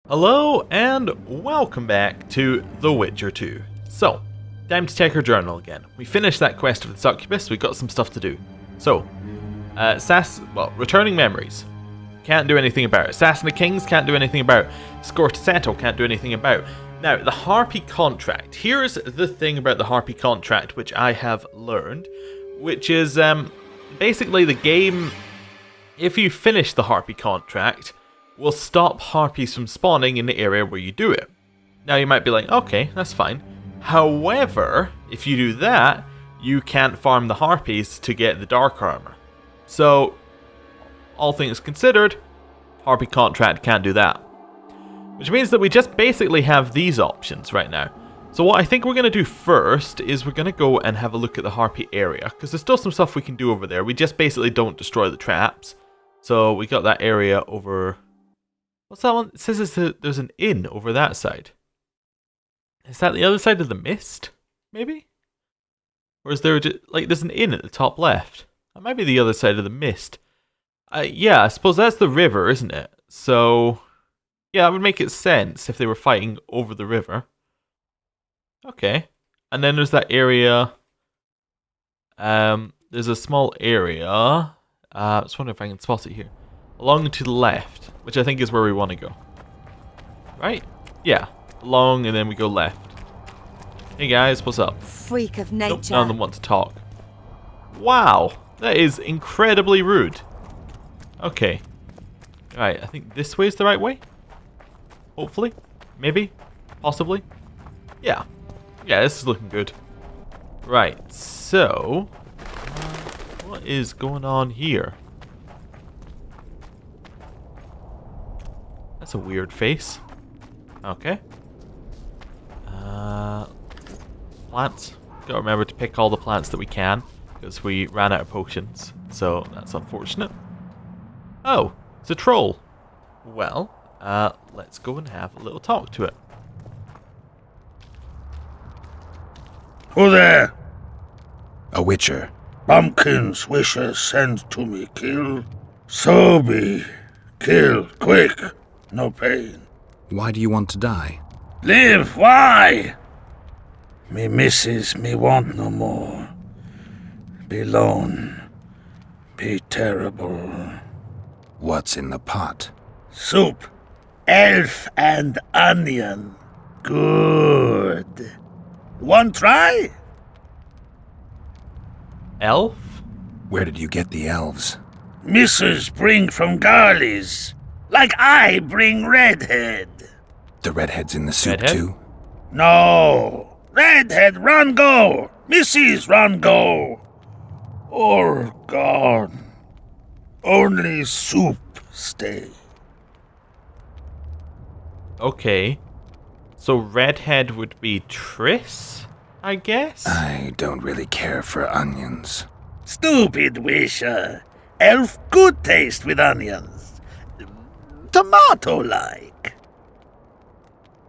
Hello and welcome back to The Witcher 2. So, time to check our journal again. We finished that quest with the succubus, we've got some stuff to do. So, returning memories. Can't do anything about. Assassin of Kings, can't do anything about. Scoia'tael, can't do anything about. Now, the Harpy contract. Here's the thing about the Harpy contract, which I have learned, which is basically the game, if you finish the Harpy contract, will stop harpies from spawning in the area where you do it. Now you might be like, okay, that's fine. However, if you do that, you can't farm the harpies to get the dark armor. So, all things considered, Harpy contract can't do that. Which means that we just basically have these options right now. So what I think we're going to do first is we're going to go and have a look at the Harpy area, because there's still some stuff we can do over there. We just basically don't destroy the traps. So we got that area over... What's that one? It says there's an inn over that side. Is that the other side of the mist? Maybe? Or is there there's an inn at the top left? That might be the other side of the mist. Yeah, I suppose that's the river, isn't it? So, yeah, that would make it sense if they were fighting over the river. Okay. And then there's that area. There's a small area. I just wonder if I can spot it here. Along to the left, which I think is where we want to go. Right? Yeah. Along and then we go left. Hey guys, what's up? Freak of nature. Nope, none of them want to talk. Wow, that is incredibly rude. Okay. Right, I think this way is the right way. Hopefully. Maybe. Possibly. Yeah. Yeah, this is looking good. Right, so... what is going on here? That's a weird face. Okay. Plants. Gotta remember to pick all the plants that we can, because we ran out of potions. So that's unfortunate. Oh, it's a troll. Well, let's go and have a little talk to it. Who there? A witcher. Bumpkin's wishes send to me kill. So be. Kill, quick. No pain. Why do you want to die? Live, why? Me missus me want no more. Be lone. Be terrible. What's in the pot? Soup. Elf and onion. Good. Want try? Elf? Where did you get the elves? Missus bring from Garley's. Like I bring Redhead. The redhead's in the soup Redhead? too? No. Redhead run go. Missus run go. All gone. Only soup stay. Okay. So Redhead would be Triss, I guess? I don't really care for onions. Stupid wisher. Elf good taste with onions. Tomato-like.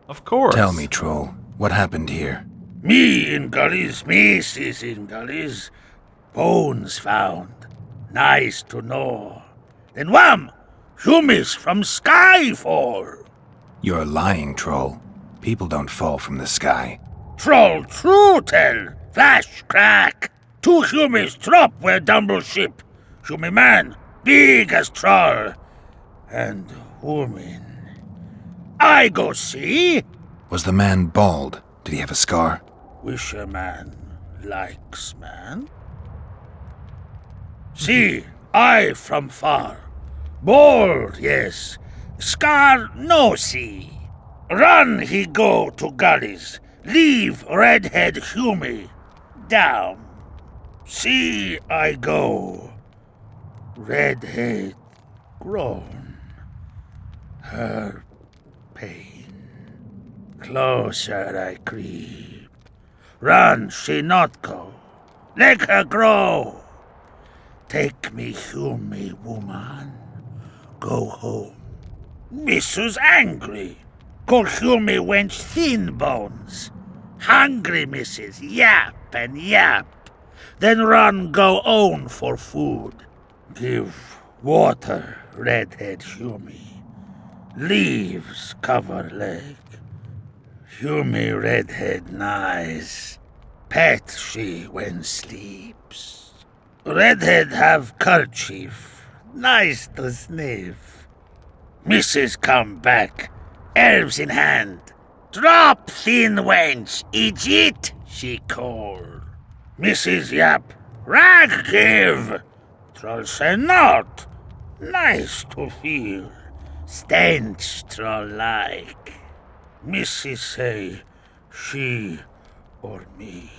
Of course. Tell me, troll, what happened here? Me in gullies, missus in gullies. Bones found. Nice to know. Then wham! Humis from sky fall. You're lying, troll. People don't fall from the sky. Troll true tell. Flash crack. 2 humis drop where dumble ship. Humi man, big as troll. And woman. I go see. Was the man bald? Did he have a scar? Wisher man likes man. See, I from far. Bald, yes. Scar no see. Run he go to gullies. Leave redhead Humi. Down. See I go. Redhead grown. Her pain. Closer I creep. Run she not go. Let her grow. Take me Humi woman. Go home. Missus angry. Call Humi wench thin bones. Hungry missus yap and yap. Then run go own for food. Give water, redhead Humi. Leaves cover leg. Hummy redhead nice. Pet she when sleeps. Redhead have kerchief. Nice to sniff. Mrs. come back. Elves in hand. Drop thin wench. Idiot, she call. Mrs. yap. Rag give. Troll say not. Nice to feel. Stench troll like. Mrs. say, she or me.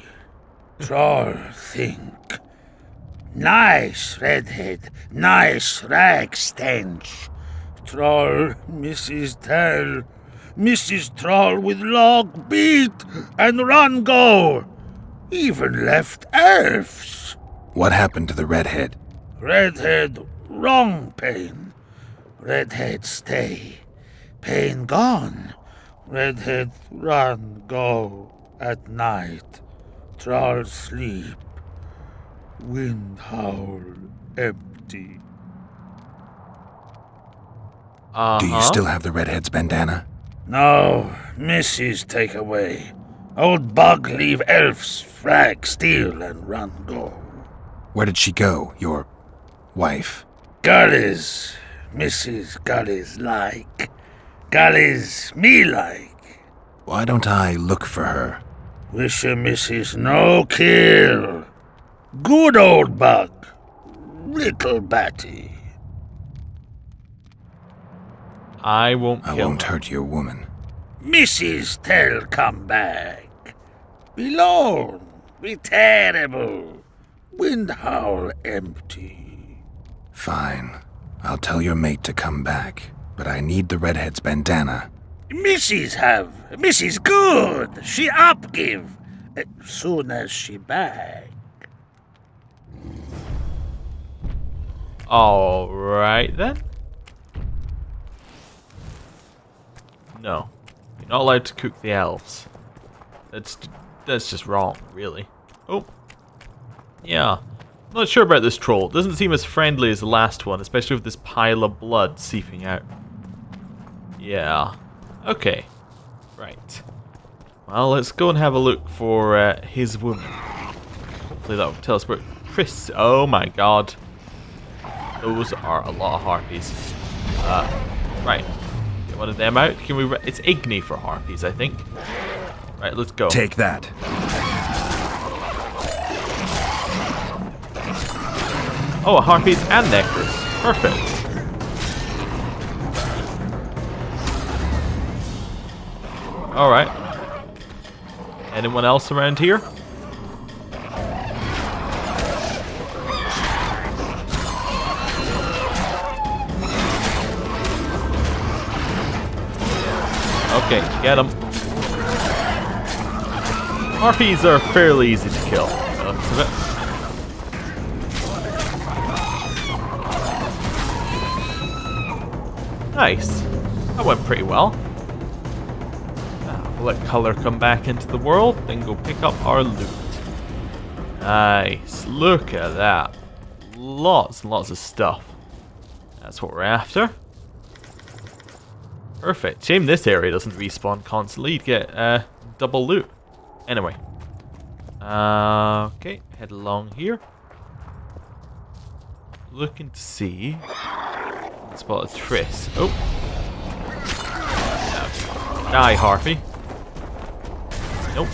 Troll think. Nice redhead, nice rag stench. Troll, Mrs. tell. Mrs. Troll with log beat and run go. Even left elves. What happened to the redhead? Redhead, wrong pain. Redhead stay. Pain gone. Redhead run go at night. Troll sleep. Wind howl empty. Do you still have the redhead's bandana? No, Mrs. take away. Old bug leave elves frag steal and run go. Where did she go, your wife? Gullies, Mrs. Gullies like. Gullies me like. Why don't I look for her? Wish a Mrs. no kill. Good old bug. Little batty. I won't I kill won't her. hurt your woman. Mrs. tell come back. Be lone, be terrible. Wind howl empty. Fine. I'll tell your mate to come back, but I need the redhead's bandana. Mrs. have. Mrs. good. She up give. Soon as she back. Alright then. No. You're not allowed to cook the elves. That's just wrong, really. Oh. Yeah. Not sure about this troll. It doesn't seem as friendly as the last one, especially with this pile of blood seeping out. Yeah. Okay. Right. Well, let's go and have a look for his woman. Hopefully that will tell us where Chris... Oh my god. Those are a lot of harpies. Right. Get one of them out. Can we... It's Igni for harpies, I think. Right, let's go. Take that. Oh, harpies and necros. Perfect. Alright. Anyone else around here? Okay, get them. Harpies are fairly easy to kill. by the looks of it. Nice. That went pretty well. We'll let colour come back into the world, then go pick up our loot. Nice. Look at that. Lots and lots of stuff. That's what we're after. Perfect. Shame this area doesn't respawn constantly. You'd get double loot. Anyway. Okay, head along here. Looking to see. Spot a Triss. Oh. No. Die, Harpy. Nope.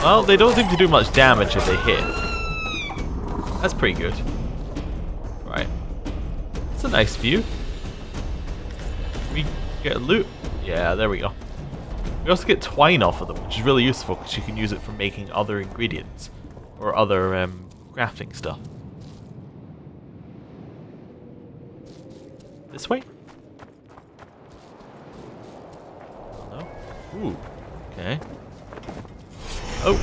Well, they don't seem to do much damage if they hit. That's pretty good. Right. It's a nice view. We get loot. Yeah, there we go. We also get twine off of them, which is really useful because you can use it for making other ingredients. Or other crafting stuff. This way? No? Ooh. Okay. Oh.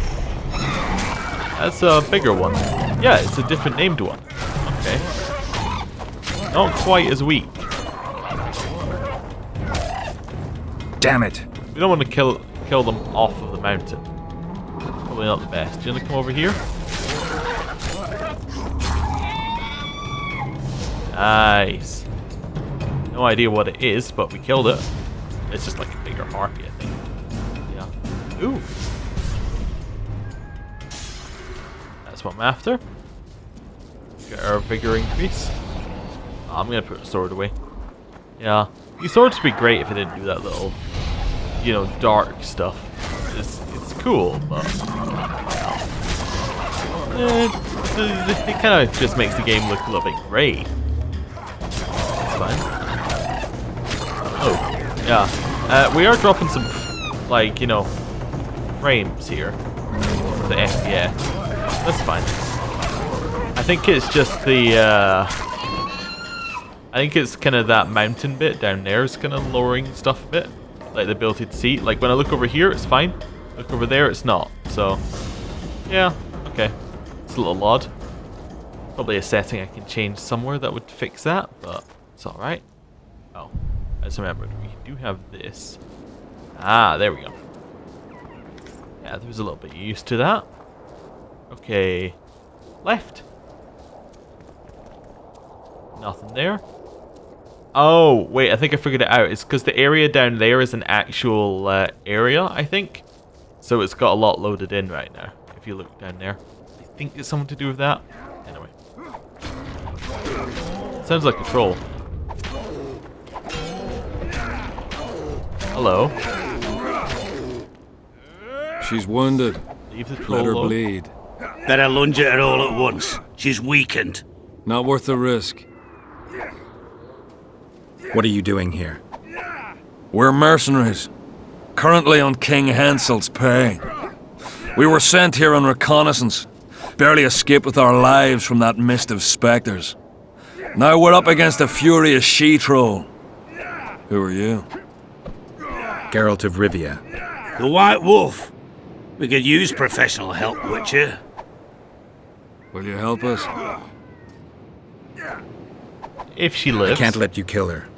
That's a bigger one. Yeah, it's a different named one. Okay. Not quite as weak. Damn it! We don't want to kill them off of the mountain. Probably not the best. Do you want to come over here? Nice. No idea what it is, but we killed it. It's just like a bigger harpy, I think. Yeah. Ooh. That's what I'm after. Get our vigor increase. Oh, I'm gonna put the sword away. Yeah. These swords would be great if it didn't do that little, you know, dark stuff. It's cool, but it kind of just makes the game look a little bit grey. That's fine. Oh, yeah. We are dropping some, like, you know, frames here. The FPS. That's fine. I think it's just the, I think it's kind of that mountain bit down there is kind of lowering stuff a bit. Like the ability to see. Like when I look over here, it's fine. Look over there, it's not. So, yeah, okay. It's a little odd. Probably a setting I can change somewhere that would fix that, but it's alright. Oh, I just remembered. We do have this. Ah, there we go. Yeah, there was a little bit used to that. Okay. Left. Nothing there. Oh, wait, I think I figured it out. It's because the area down there is an actual area, I think. So it's got a lot loaded in right now, if you look down there. I think it's something to do with that. Anyway. Sounds like a troll. Hello. She's wounded. Leave the troll Let her alone. bleed. Better lunge at her all at once. She's weakened. Not worth the risk. What are you doing here? We're mercenaries. Currently on King Hansel's pay. We were sent here on reconnaissance. Barely escaped with our lives from that mist of specters. Now we're up against a furious she-troll. Who are you? Geralt of Rivia. The White Wolf. We could use professional help, Witcher. Will you help us? If she I lives. can't let you kill her.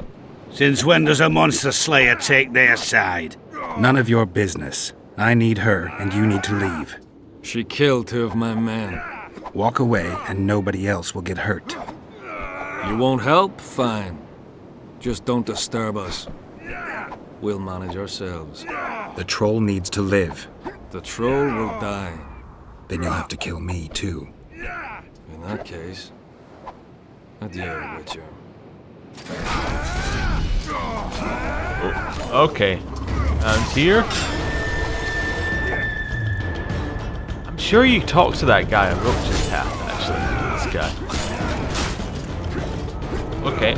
Since when does a monster slayer take their side? None of your business. I need her, and you need to leave. She killed 2 of my men. Walk away, and nobody else will get hurt. You won't help? Fine. Just don't disturb us. We'll manage ourselves. The troll needs to live. The troll will die. Then you'll have to kill me, too. In that case, adieu, Witcher. Oh, okay. And here. I'm sure you talked to that guy on Roach's Path, actually. This guy. Okay.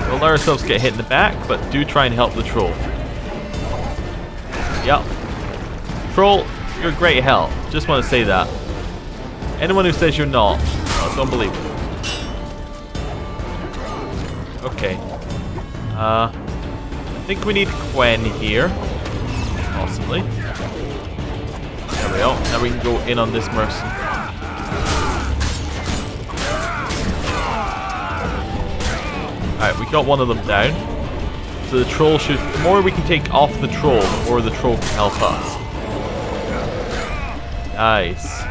We'll let ourselves get hit in the back, but do try and help the troll. Yep. Troll, you're great help. Just want to say that. Anyone who says you're not, don't believe it. Okay. I think we need Quen here. Possibly. There we go. Now we can go in on this mercy. Alright, we got one of them down. So the troll should... The more we can take off the troll, the more the troll can help us. Nice.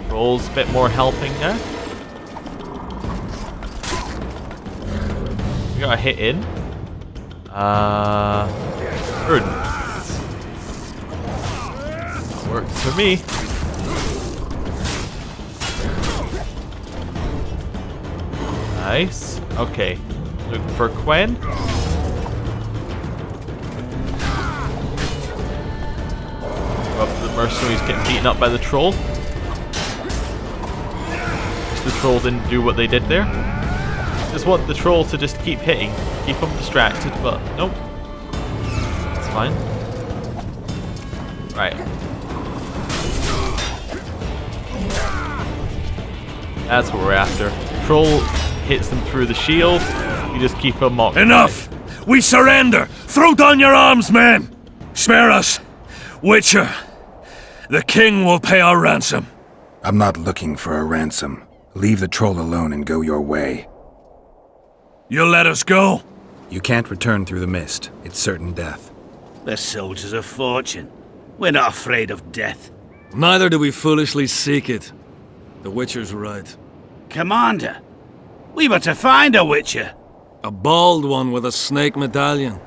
Troll's a bit more helping now. We got a hit in. Burden. That works for me. Nice. Okay. Looking for Quen. Go up to the mercenaries getting beaten up by the troll. The troll didn't do what they did there. Just want the troll to just keep hitting, keep them distracted, but nope. It's fine. Right. That's what we're after. Troll hits them through the shield. You just keep them up. Enough! We surrender! Throw down your arms, men! Spare us! Witcher, the king will pay our ransom. I'm not looking for a ransom. Leave the troll alone and go your way. You'll let us go? You can't return through the mist. It's certain death. They're soldiers of fortune. We're not afraid of death. Neither do we foolishly seek it. The Witcher's right. Commander, we were to find a Witcher. A bald one with a snake medallion.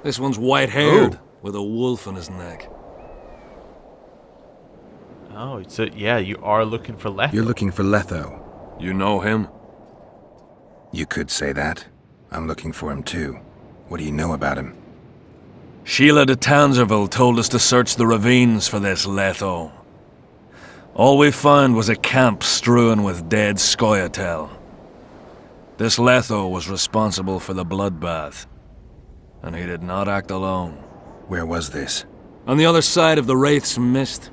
This one's white-haired, Oh. with a wolf in his neck. Oh, so yeah, you are looking for Letho. You're looking for Letho. You know him? You could say that. I'm looking for him too. What do you know about him? Sheila de Tangerville told us to search the ravines for this Letho. All we found was a camp strewn with dead Scoia'tael. This Letho was responsible for the bloodbath, and he did not act alone. Where was this? On the other side of the Wraith's Mist.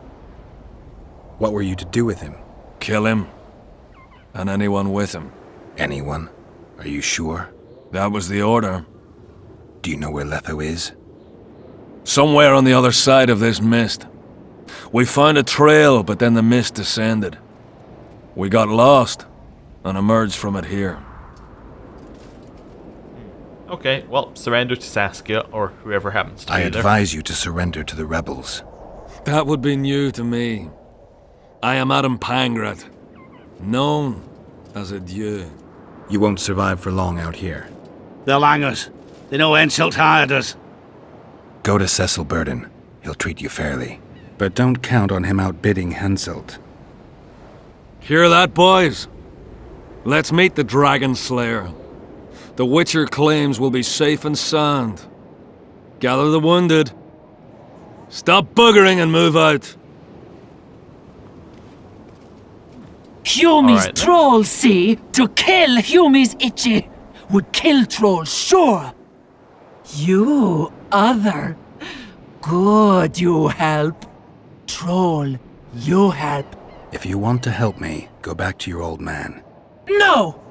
What were you to do with him? Kill him, and anyone with him. Anyone? Are you sure? That was the order. Do you know where Letho is? Somewhere on the other side of this mist. We found a trail, but then the mist descended. We got lost, and emerged from it here. Okay, well, surrender to Saskia, or whoever happens to I be there. advise you to surrender to the rebels. That would be new to me. I am Adam Pangrat, known as a dieu. You won't survive for long out here. They'll hang us. They know Henselt hired us. Go to Cecil Burden. He'll treat you fairly. But don't count on him outbidding Henselt. Hear that, boys? Let's meet the Dragon Slayer. The Witcher claims we'll be safe and sound. Gather the wounded. Stop buggering and move out. Humi's Alright, then. trolls, see? To kill Humi's itchy would kill trolls, sure. You, other. Good, you help. Troll, you help. If you want to help me, go back to your old man. No!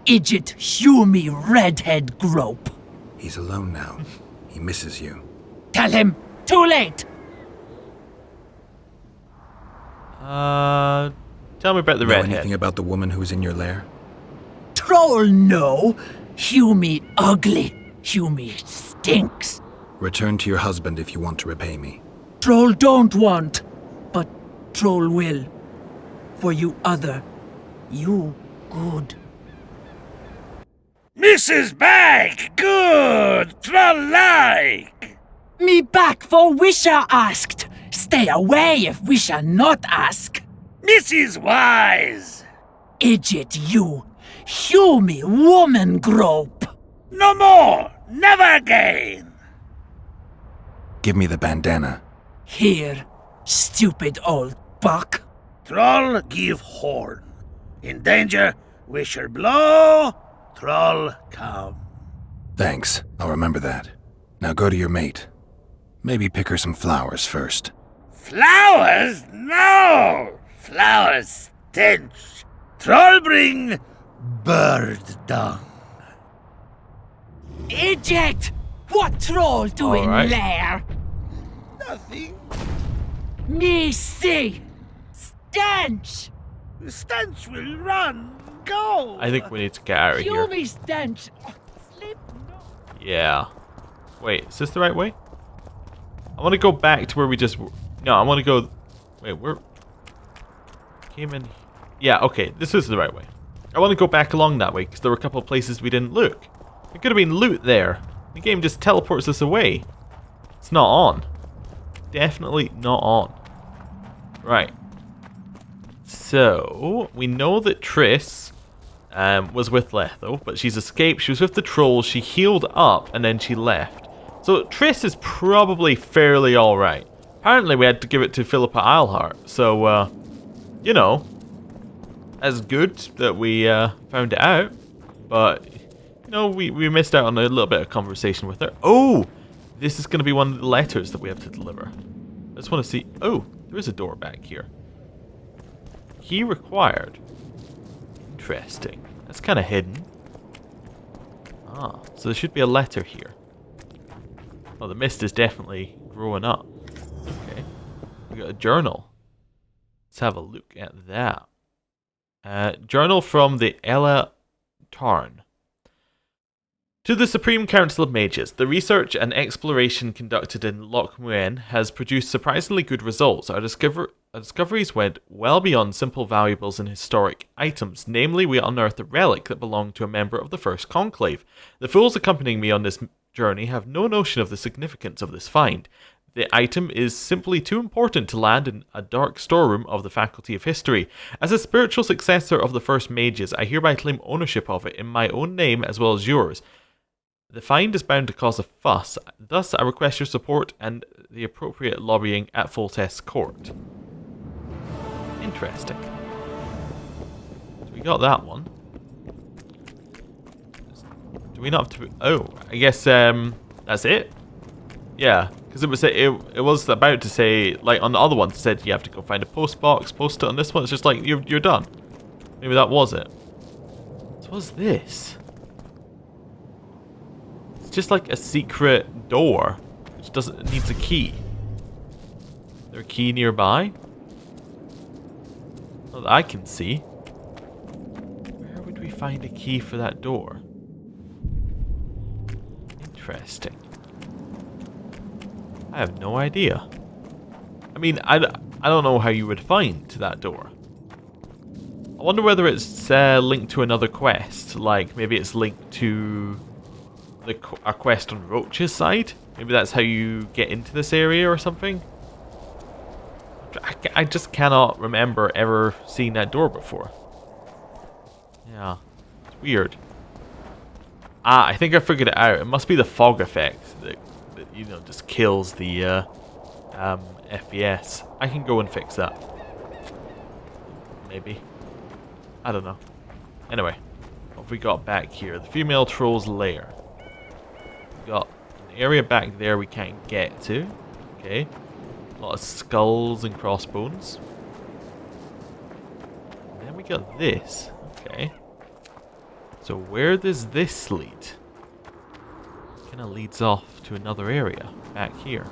Idjit Humi redhead grope. He's alone now. He misses you. Tell him, too late. Tell me about the Know redhead. anything about the woman who was in your lair? Troll, no. Humi ugly. Humi stinks. Return to your husband if you want to repay me. Troll don't want, but troll will. For you other, you good. Mrs. Bag, good, troll-like. Me back for Wisha asked. Stay away if Wisha not ask. Mrs. Wise. Idjit you. Humi woman grope. No more, never again. Give me the bandana. Here, stupid old buck. Troll give horn. In danger, wisher blow, troll come. Thanks. I'll remember that. Now go to your mate. Maybe pick her some flowers first. Flowers? No! Flowers stench. Troll bring bird dung. Idjit! What troll doing Alright. there? Nothing. Me see. Stench! The stench will run. Go. I think we need to get out of here. Humi stench. Slip no. Yeah. Wait, is this the right way? I want to go back to where we just... No, I want to go... Wait, where... Came in... Yeah, okay, this is the right way. I want to go back along that way, because there were a couple of places we didn't look. There could have been loot there. The game just teleports us away. It's not on. Definitely not on. Right. So, we know that Triss was with Letho, but she's escaped. She was with the trolls. She healed up, and then she left. So, Triss is probably fairly alright. Apparently, we had to give it to Philippa Eilhart. So, you know, that's good that we found it out. But, you know, we missed out on a little bit of conversation with her. Oh! This is going to be one of the letters that we have to deliver. I just want to see... Oh, there is a door back here. Key required. Interesting. That's kind of hidden. Ah, so there should be a letter here. Oh, the mist is definitely growing up. Okay. We got a journal. Let's have a look at that. Journal from the Ella Tarn. To the Supreme Council of Mages, the research and exploration conducted in Loch Muin has produced surprisingly good results. Our discoveries went well beyond simple valuables and historic items. Namely, we unearthed a relic that belonged to a member of the First Conclave. The fools accompanying me on this journey have no notion of the significance of this find. The item is simply too important to land in a dark storeroom of the Faculty of History. As a spiritual successor of the First Mages, I hereby claim ownership of it in my own name as well as yours. The find is bound to cause a fuss, thus I request your support and the appropriate lobbying at Foltest's court. Interesting. So we got that one. Do we not have to... Oh, I guess that's it? Yeah, because it was about to say, like on the other one, it said you have to go find a post box, post it. On this one, it's just like, you're done. Maybe that was it. So what's this? It's just like a secret door, which it needs a key. Is there a key nearby? Not that I can see. Where would we find a key for that door? Interesting. I have no idea. I mean, I don't know how you would find that door. I wonder whether it's linked to another quest. Like, maybe it's linked to a quest on Roach's side. Maybe that's how you get into this area or something. I just cannot remember ever seeing that door before. Yeah, it's weird. Ah, I think I figured it out. It must be the fog effect that you know, just kills the FPS. I can go and fix that. Maybe. I don't know. Anyway, what have we got back here? The female troll's lair. We've got an area back there we can't get to. Okay. A lot of skulls and crossbones. And then we got this. Okay. So where does this lead? Kind of leads off to another area back here.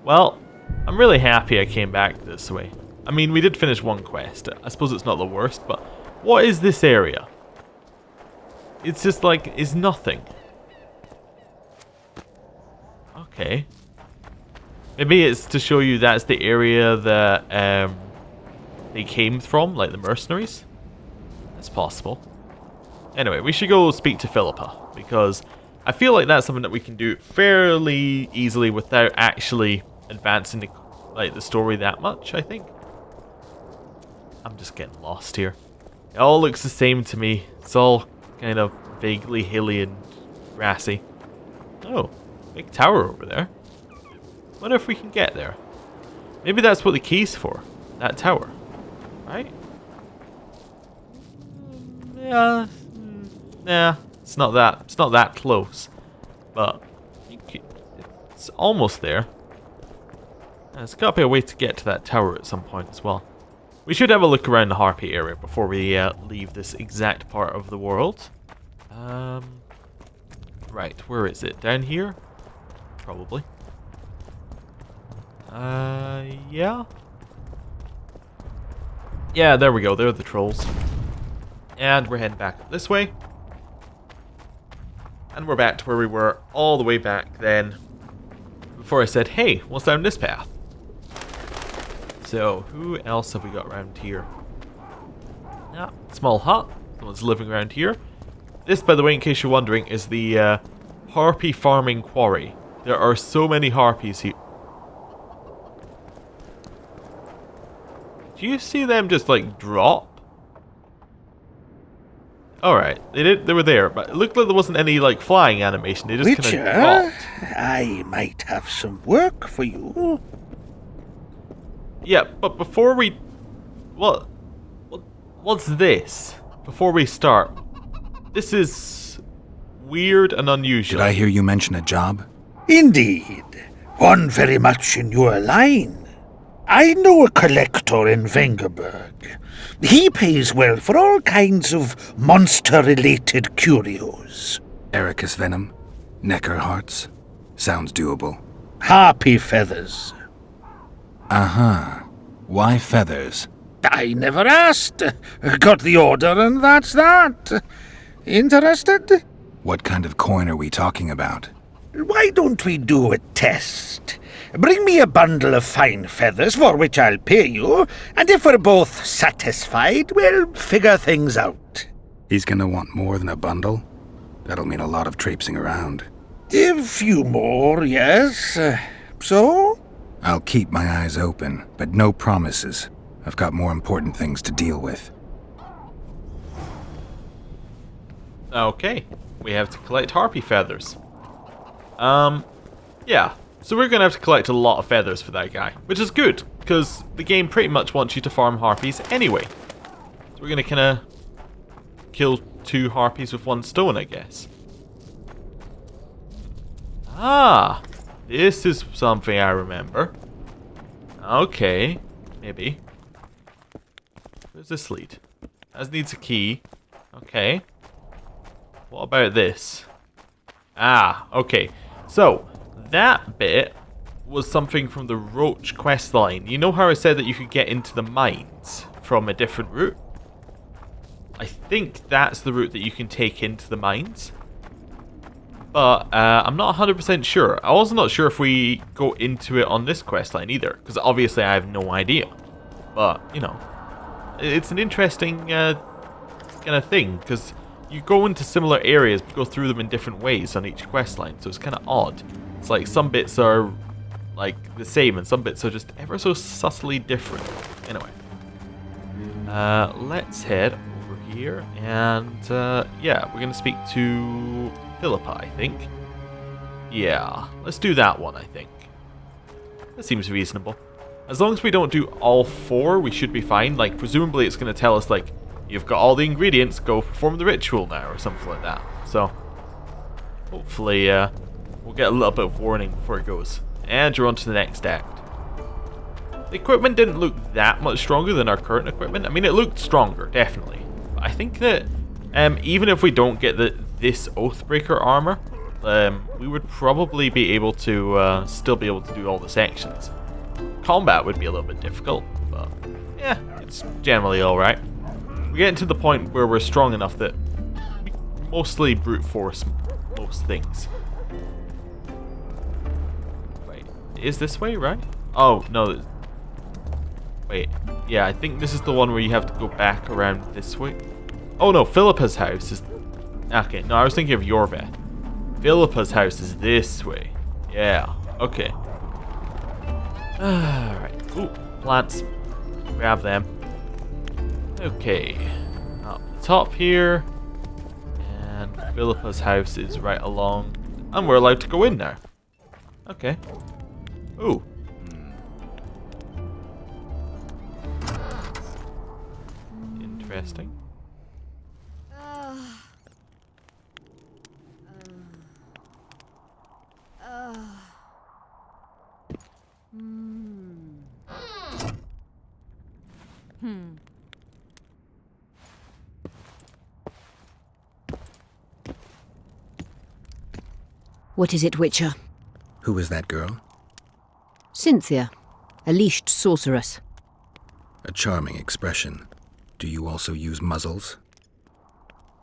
Well, I'm really happy I came back this way. I mean, we did finish one quest. I suppose it's not the worst, but what is this area? It's just like, it's nothing. Okay. Maybe it's to show you that's the area that they came from, like the mercenaries. That's possible. Anyway, we should go speak to Philippa, because I feel like that's something that we can do fairly easily without actually advancing the story that much, I think. I'm just getting lost here. It all looks the same to me. It's all kind of vaguely hilly and grassy. Oh, big tower over there. Wonder if we can get there. Maybe that's what the key's for. That tower. Right? Yeah. Nah, it's not that close. But it's almost there. There's got to be a way to get to that tower at some point as well. We should have a look around the Harpy area before we leave this exact part of the world. Right, where is it? Down here? Probably. Yeah. Yeah, there we go. There are the trolls. And we're heading back this way. And we're back to where we were all the way back then. Before I said, hey, what's down this path? So, who else have we got around here? Yeah, small hut. Someone's living around here. This, by the way, in case you're wondering, is the Harpy farming quarry. There are so many harpies here. Do you see them just like drop? Alright, they were there, but it looked like there wasn't any like flying animation. They just kind of dropped. I might have some work for you. Yeah, but before we... What's this? Before we start. This is weird and unusual. Did I hear you mention a job? Indeed. One very much in your line. I know a collector in Vengerberg. He pays well for all kinds of monster-related curios. Ericus venom? Necker hearts? Sounds doable. Harpy feathers. Uh-huh. Why feathers? I never asked. Got the order and that's that. Interested? What kind of coin are we talking about? Why don't we do a test? Bring me a bundle of fine feathers for which I'll pay you, and if we're both satisfied, we'll figure things out. He's gonna want more than a bundle. That'll mean a lot of traipsing around. A few more, yes. So? I'll keep my eyes open, but no promises. I've got more important things to deal with. Okay, we have to collect harpy feathers. Yeah. So we're going to have to collect a lot of feathers for that guy, which is good, because the game pretty much wants you to farm harpies anyway. So we're going to kind of kill 2 harpies with 1 stone, I guess. Ah, this is something I remember. Okay, maybe. Where's this lead? That needs a key. Okay. What about this? Ah, okay. So, that bit was something from the Roach questline. You know how I said that you could get into the mines from a different route? I think that's the route that you can take into the mines. But I'm not 100% sure. I was not sure if we go into it on this questline either, because obviously I have no idea. But, you know, it's an interesting kind of thing, because you go into similar areas but go through them in different ways on each questline, so it's kind of odd. It's like some bits are like the same and some bits are just ever so subtly different. Anyway, let's head over here and yeah, we're going to speak to Philippa, I think. Yeah, let's do that one, I think. That seems reasonable. As long as we don't do all 4, we should be fine. Like, presumably it's going to tell us, like, you've got all the ingredients, go perform the ritual now, or something like that. So, hopefully, we'll get a little bit of warning before it goes. And you're on to the next act. The equipment didn't look that much stronger than our current equipment. I mean, it looked stronger, definitely. But I think that, even if we don't get this Oathbreaker armor, we would probably be able to, still be able to do all the sections. Combat would be a little bit difficult, but, yeah, it's generally alright. We're getting to the point where we're strong enough that we mostly brute force most things. Wait, is this way, right? Oh, no. Wait, yeah, I think this is the one where you have to go back around this way. Oh no, Philippa's house is... Okay, no, I was thinking of Iorveth. Philippa's house is this way. Yeah, okay. Alright, ooh, plants. Grab them. Okay, up the top here, and Philippa's house is right along, and we're allowed to go in now. Okay. Ooh. Interesting. What is it, Witcher? Who is that girl? Cynthia, a leashed sorceress. A charming expression. Do you also use muzzles?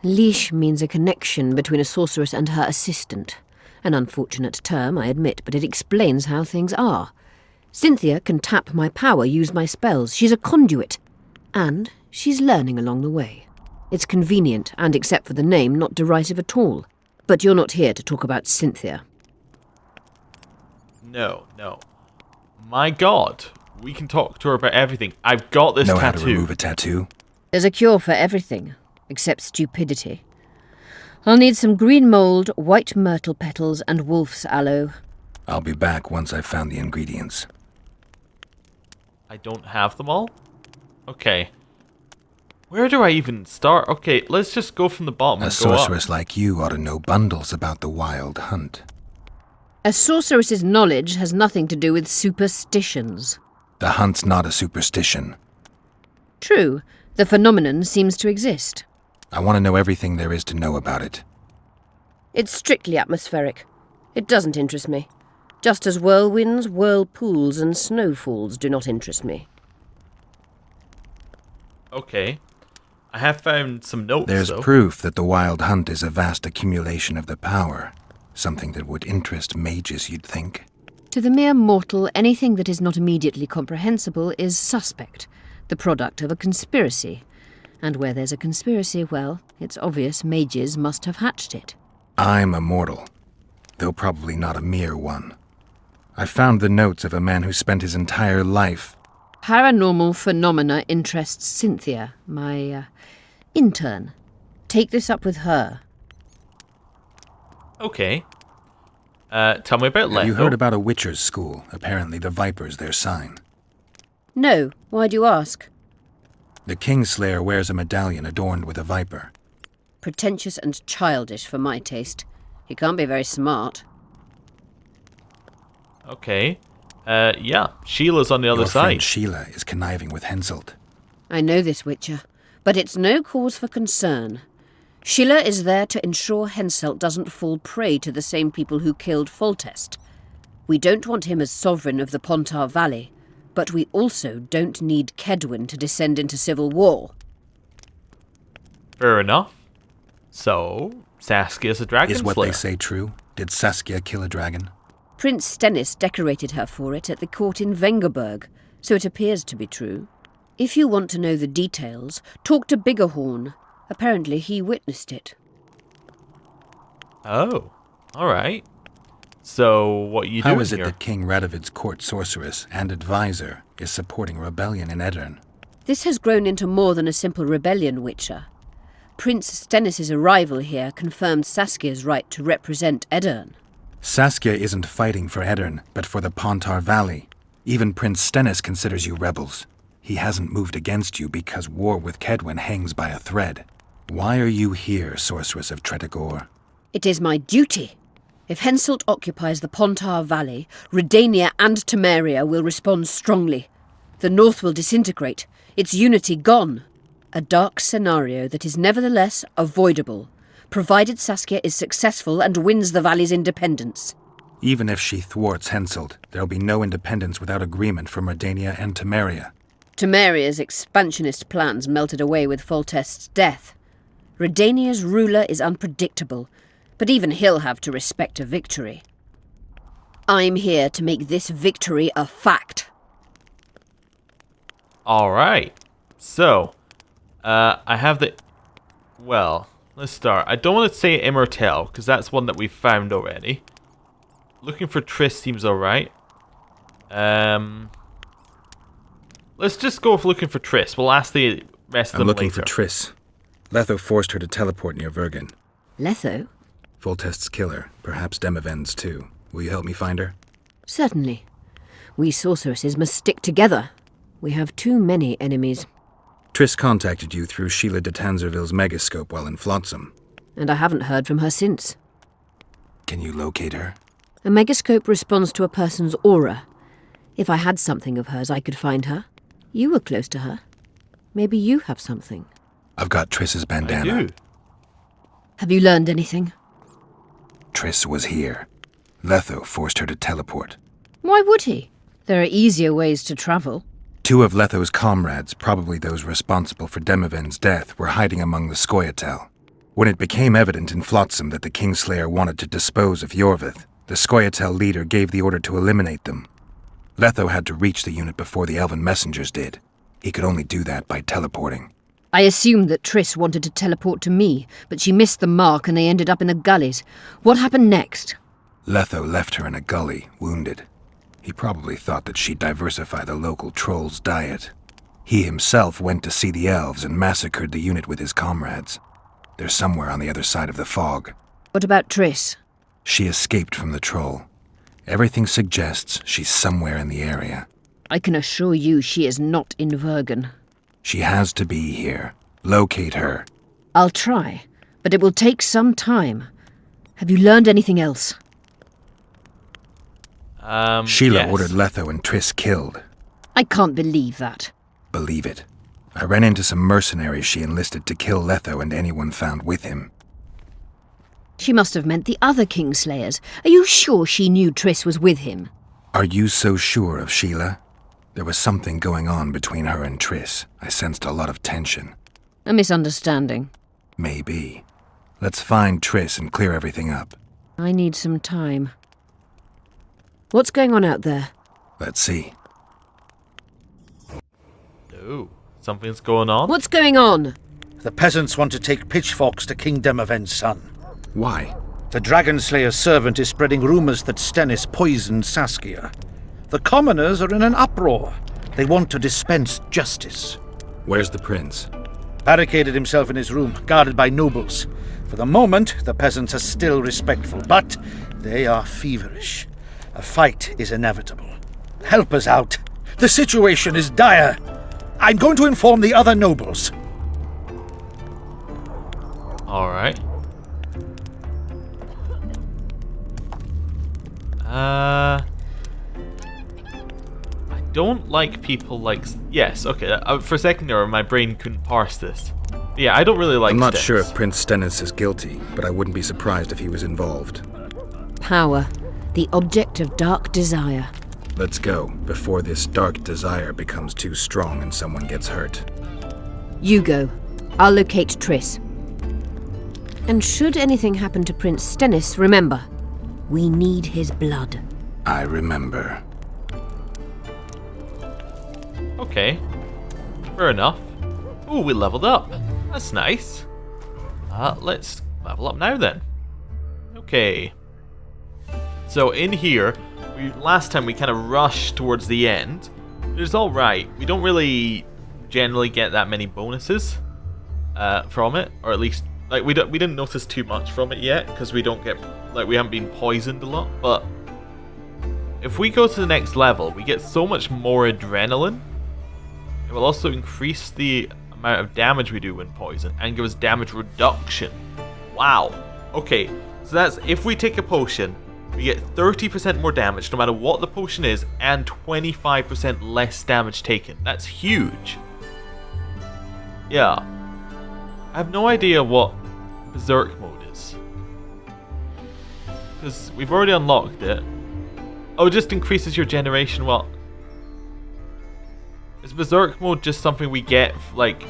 Leash means a connection between a sorceress and her assistant. An unfortunate term, I admit, but it explains how things are. Cynthia can tap my power, use my spells. She's a conduit. And she's learning along the way. It's convenient, and except for the name, not derisive at all. But you're not here to talk about Cynthia. No. My god, we can talk to her about everything. I've got this tattoo. Know how to remove a tattoo? There's a cure for everything, except stupidity. I'll need some green mold, white myrtle petals, and wolf's aloe. I'll be back once I've found the ingredients. I don't have them all? Okay. Where do I even start? Okay, let's just go from the bottom and go up. A sorceress like you ought to know bundles about the wild hunt. A sorceress's knowledge has nothing to do with superstitions. The hunt's not a superstition. True. The phenomenon seems to exist. I want to know everything there is to know about it. It's strictly atmospheric. It doesn't interest me. Just as whirlwinds, whirlpools, and snowfalls do not interest me. Okay. I have found some notes, There's though. proof that the wild hunt is a vast accumulation of the power. Something that would interest mages, you'd think. To the mere mortal, anything that is not immediately comprehensible is suspect, the product of a conspiracy. And where there's a conspiracy, well, it's obvious mages must have hatched it. I'm a mortal, though probably not a mere one. I found the notes of a man who spent his entire life... Paranormal phenomena interests Cynthia, my intern. Take this up with her. Okay. Tell me about Letho. Have you heard about a witcher's school? Apparently the Viper's their sign. No, why do you ask? The Kingslayer wears a medallion adorned with a viper. Pretentious and childish for my taste. He can't be very smart. Okay. Yeah, Sheila's on the other Your friend side. Sheila is conniving with Henselt. I know this, Witcher, but it's no cause for concern. Sheila is there to ensure Henselt doesn't fall prey to the same people who killed Foltest. We don't want him as sovereign of the Pontar Valley, but we also don't need Kedwin to descend into civil war. Fair enough. So, Saskia's a dragon Is what slayer. they say true? Did Saskia kill a dragon? Prince Stennis decorated her for it at the court in Vengerberg, so it appears to be true. If you want to know the details, talk to Biggerhorn. Apparently he witnessed it. Oh, alright. So, what are you doing How is it here? that King Radovid's court sorceress and advisor is supporting rebellion in Edirn? This has grown into more than a simple rebellion, Witcher. Prince Stennis' arrival here confirmed Saskia's right to represent Edirn. Saskia isn't fighting for Edirn, but for the Pontar Valley. Even Prince Stennis considers you rebels. He hasn't moved against you because war with Kedwin hangs by a thread. Why are you here, Sorceress of Tretogor? It is my duty. If Henselt occupies the Pontar Valley, Redania and Temeria will respond strongly. The North will disintegrate, its unity gone. A dark scenario that is nevertheless avoidable, provided Saskia is successful and wins the Valley's independence. Even if she thwarts Henselt, there'll be no independence without agreement from Redania and Temeria. Temeria's expansionist plans melted away with Foltest's death. Redania's ruler is unpredictable, but even he'll have to respect a victory. I'm here to make this victory a fact. Alright. So, I have the... Well, let's start. I don't want to say Immortelle, because that's one that we've found already. Looking for Triss seems alright. Let's just go for looking for Triss. We'll ask the rest of them I'm looking later. for Triss. Letho forced her to teleport near Vergen. Letho? Foltest's killer, perhaps Demavend's too. Will you help me find her? Certainly. We sorceresses must stick together. We have too many enemies. Triss contacted you through Sheila de Tanzerville's megascope while in Flotsam. And I haven't heard from her since. Can you locate her? A megascope responds to a person's aura. If I had something of hers, I could find her. You were close to her. Maybe you have something. I've got Triss's I bandana. do. Have you learned anything? Triss was here. Letho forced her to teleport. Why would he? There are easier ways to travel. Two of Letho's comrades, probably those responsible for Demavend's death, were hiding among the Scoia'tael. When it became evident in Flotsam that the Kingslayer wanted to dispose of Iorveth, the Scoia'tael leader gave the order to eliminate them. Letho had to reach the unit before the elven messengers did. He could only do that by teleporting. I assumed that Triss wanted to teleport to me, but she missed the mark and they ended up in the gullies. What happened next? Letho left her in a gully, wounded. He probably thought that she'd diversify the local trolls' diet. He himself went to see the elves and massacred the unit with his comrades. They're somewhere on the other side of the fog. What about Triss? She escaped from the troll. Everything suggests she's somewhere in the area. I can assure you she is not in Vergen. She has to be here. Locate her. I'll try, but it will take some time. Have you learned anything else? Sheila yes. ordered Letho and Triss killed. I can't believe that. Believe it. I ran into some mercenaries she enlisted to kill Letho and anyone found with him. She must have meant the other Kingslayers. Are you sure she knew Triss was with him? Are you so sure of Sheila? There was something going on between her and Triss. I sensed a lot of tension. A misunderstanding. Maybe. Let's find Triss and clear everything up. I need some time. What's going on out there? Let's see. Oh, something's going on. What's going on? The peasants want to take pitchforks to King Demoven's son. Why? The Dragonslayer's servant is spreading rumors that Stennis poisoned Saskia. The commoners are in an uproar. They want to dispense justice. Where's the prince? Barricaded himself in his room, guarded by nobles. For the moment, the peasants are still respectful, but they are feverish. A fight is inevitable. Help us out. The situation is dire. I'm going to inform the other nobles. Alright. I don't like people like... Yes, okay. For a second there, my brain couldn't parse this. Yeah, I don't really like I'm not Stennis. sure if Prince Stennis is guilty, but I wouldn't be surprised if he was involved. Power. The object of dark desire. Let's go, before this dark desire becomes too strong and someone gets hurt. You go. I'll locate Triss. And should anything happen to Prince Stennis, remember, we need his blood. I remember. Okay. Fair enough. Ooh, we leveled up. That's nice. Let's level up now then. Okay. So in here, last time we kind of rushed towards the end. It was alright. We don't really generally get that many bonuses from it, or at least like we didn't notice too much from it yet because we don't get we haven't been poisoned a lot. But if we go to the next level, we get so much more adrenaline. It will also increase the amount of damage we do when poisoned and give us damage reduction. Wow. Okay, so that's if we take a potion, we get 30% more damage no matter what the potion is and 25% less damage taken. That's huge. Yeah. I have no idea what Berserk mode is. Because we've already unlocked it. Oh, it just increases your generation. Well, is Berserk mode just something we get, like,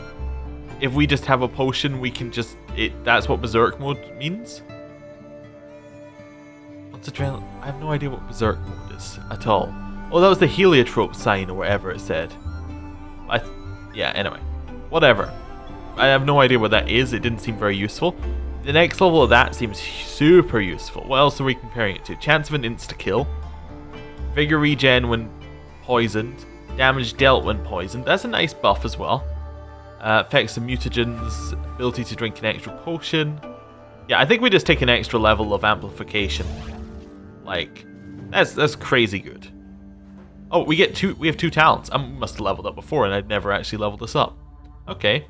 if we just have a potion, we can just, that's what Berserk mode means? What's adrenaline? I have no idea what Berserk mode is at all. Oh, that was the heliotrope sign or whatever it said. Yeah, anyway. Whatever. I have no idea what that is. It didn't seem very useful. The next level of that seems super useful. What else are we comparing it to? Chance of an insta-kill. Vigor regen when poisoned. Damage dealt when poisoned. That's a nice buff as well. Effects of mutagens. Ability to drink an extra potion. Yeah, I think we just take an extra level of amplification. Like, that's crazy good. Oh, we have two talents. I must have leveled up before and I'd never actually leveled this up. Okay.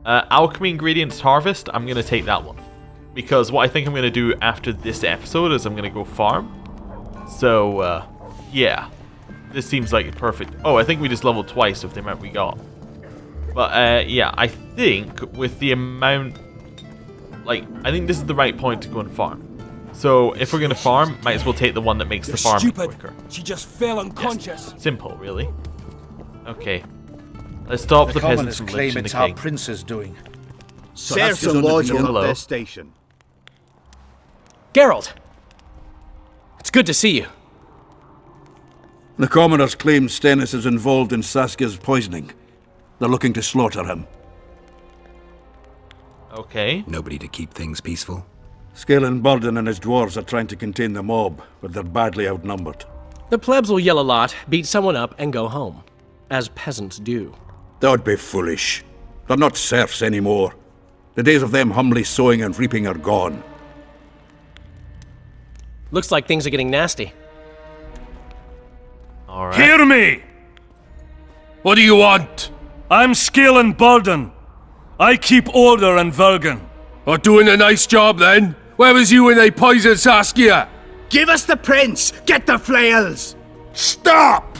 Alchemy Ingredients Harvest, I'm going to take that one. Because what I think I'm going to do after this episode is I'm going to go farm. So, yeah. This seems like perfect. Oh, I think we just leveled twice with the amount we got. But, yeah, I think with the amount... Like, I think this is the right point to go and farm. So, if we're going to farm, might as well take the one that makes the farming quicker. She just fell unconscious. Yes. Simple, really. Okay. Let's stop the peasants commoners from claim lynching the it's our king. prince's doing. Serfs are loyal Hello. at their station. Geralt! It's good to see you. The commoners claim Stennis is involved in Saskia's poisoning. They're looking to slaughter him. Okay. Nobody to keep things peaceful? Scoia'tael Burden and his dwarves are trying to contain the mob, but they're badly outnumbered. The plebs will yell a lot, beat someone up, and go home. As peasants do. That would be foolish. They're not serfs anymore. The days of them humbly sowing and reaping are gone. Looks like things are getting nasty. Alright. Hear me! What do you want? I'm Scoia'tael Burden. I keep order in Vergen. Or doing a nice job then? Where was you when they poisoned Saskia? Give us the prince! Get the flails! Stop!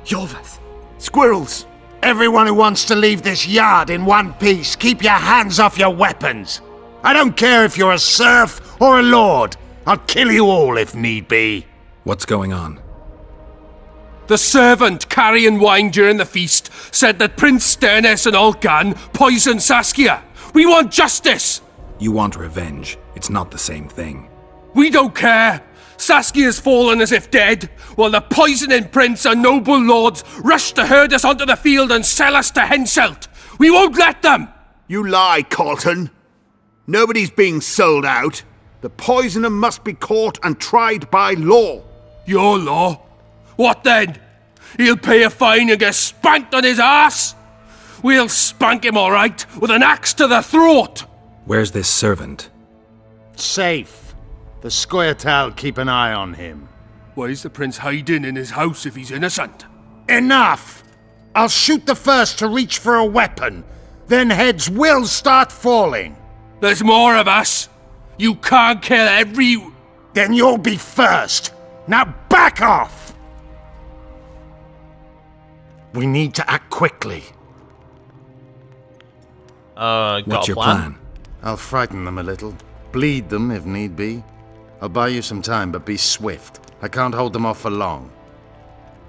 Iorveth! Squirrels! Everyone who wants to leave this yard in one piece, keep your hands off your weapons! I don't care if you're a serf or a lord. I'll kill you all if need be. What's going on? The servant carrying wine during the feast said that Prince Stennis and Olcan poisoned Saskia. We want justice! You want revenge. It's not the same thing. We don't care. Saskia's fallen as if dead, while the poisoning prince and noble lords rush to herd us onto the field and sell us to Henselt. We won't let them! You lie, Colton. Nobody's being sold out. The poisoner must be caught and tried by law. Your law? What then? He'll pay a fine and get spanked on his ass? We'll spank him all right, with an axe to the throat! Where's this servant? Safe. The Scoia'tael keep an eye on him. Why is the prince hiding in his house if he's innocent? Enough! I'll shoot the first to reach for a weapon. Then heads will start falling. There's more of us. You can't kill every... Then you'll be first. Now back off! We need to act quickly. Got What's a your plan? I'll frighten them a little. Bleed them if need be. I'll buy you some time, but be swift. I can't hold them off for long.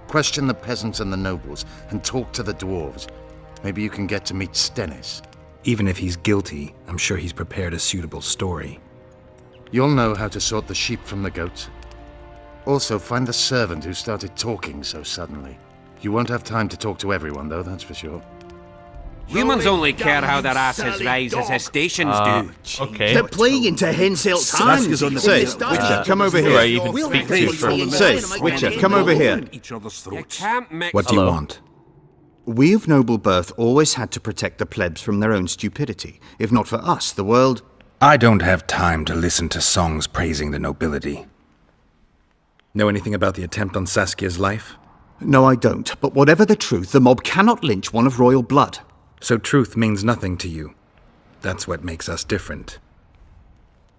Question the peasants and the nobles, and talk to the dwarves. Maybe you can get to meet Stennis. Even if he's guilty, I'm sure he's prepared a suitable story. You'll know how to sort the sheep from the goats. Also, find the servant who started talking so suddenly. You won't have time to talk to everyone, though, that's for sure. Humans only care how their asses rise as their stations do. Okay. They're playing into Henselt time. Saskia's on the Say, case. Witcher, come over Who I here. even speak to for... Say, Witcher, come over here. Each other's You throats. can't mix... What do you Hello. want? We of noble birth always had to protect the plebs from their own stupidity. If not for us, the world... I don't have time to listen to songs praising the nobility. Know anything about the attempt on Saskia's life? No, I don't. But whatever the truth, the mob cannot lynch one of royal blood. So truth means nothing to you. That's what makes us different.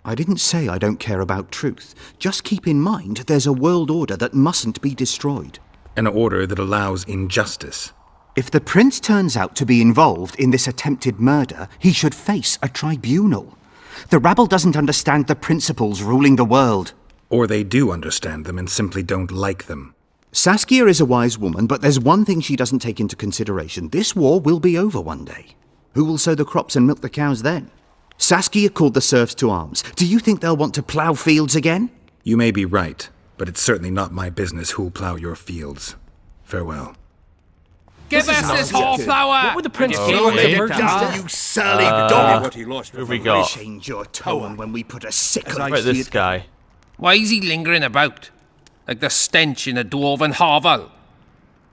I didn't say I don't care about truth. Just keep in mind there's a world order that mustn't be destroyed. An order that allows injustice. If the prince turns out to be involved in this attempted murder, he should face a tribunal. The rabble doesn't understand the principles ruling the world. Or they do understand them and simply don't like them. Saskia is a wise woman, but there's one thing she doesn't take into consideration. This war will be over one day. Who will sow the crops and milk the cows then? Saskia called the serfs to arms. Do you think they'll want to plough fields again? You may be right, but it's certainly not my business who'll plough your fields. Farewell. Give us this wallflower! What would the prince Okay. do with the virgin? You sally Dog what he lost Who for we got? Change your tone when we put a sickle. What about this guy? Why is he lingering about? Like the stench in a dwarven hovel?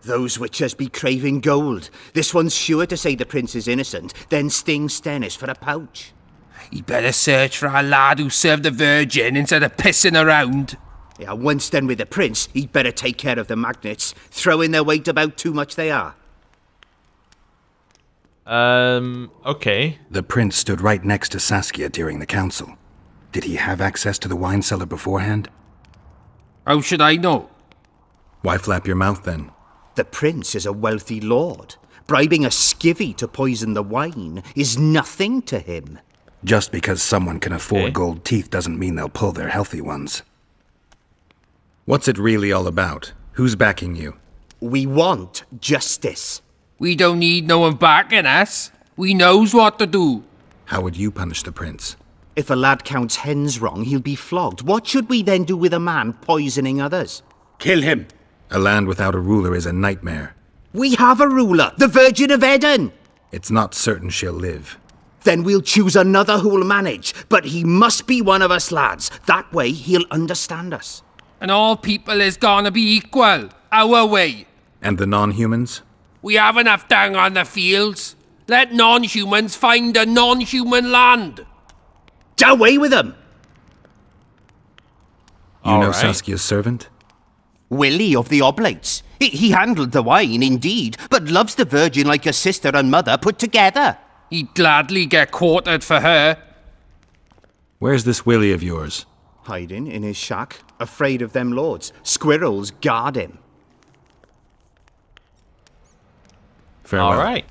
Those witchers be craving gold. This one's sure to say the prince is innocent, then sting Stennis for a pouch. He better search for a lad who served the Virgin instead of pissing around. Yeah, once done with the prince, he'd better take care of the magnets. Throwing their weight about too much they are. Okay. The prince stood right next to Saskia during the council. Did he have access to the wine cellar beforehand? How should I know? Why flap your mouth then? The prince is a wealthy lord. Bribing a skivvy to poison the wine is nothing to him. Just because someone can afford Okay. gold teeth doesn't mean they'll pull their healthy ones. What's it really all about? Who's backing you? We want justice. We don't need no one backing us. We knows what to do. How would you punish the prince? If a lad counts hens wrong, he'll be flogged. What should we then do with a man poisoning others? Kill him. A land without a ruler is a nightmare. We have a ruler, the Virgin of Eden. It's not certain she'll live. Then we'll choose another who'll manage. But he must be one of us lads. That way he'll understand us. And all people is gonna be equal. Our way. And the non-humans? We have enough down on the fields. Let non-humans find a non-human land. Away with them! You know Alright. Saskia's servant? Willie of the Oblates. He handled the wine, indeed, but loves the Virgin like a sister and mother put together. He'd gladly get quartered for her. Where's this Willie of yours? Hiding in his shack, afraid of them lords. Squirrels guard him. Farewell. Alright.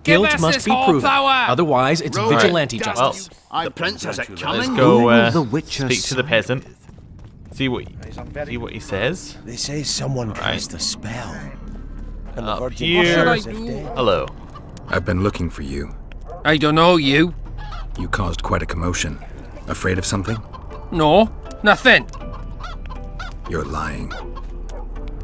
Give Guilt us must this be proven. wallflower. Otherwise, it's vigilante Well, justice. The prince has it let's coming. go the Witcher speak to the peasant. See what he says. They say someone cast a spell. Up What here. should I do? Hello. I've been looking for you. I don't know you. You caused quite a commotion. Afraid of something? No. Nothing. You're lying.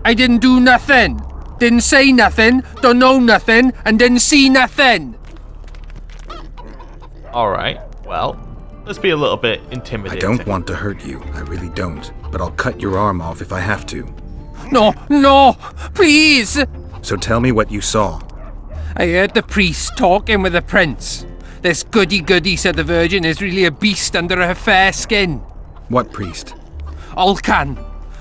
I didn't do nothing. Didn't say nothing, don't know nothing, and didn't see nothing. Alright, well, let's be a little bit intimidating. I don't want to hurt you, I really don't. But I'll cut your arm off if I have to. No, please! So tell me what you saw. I heard the priest talking with the prince. This goody-goody said the Virgin is really a beast under her fair skin. What priest? Alcan,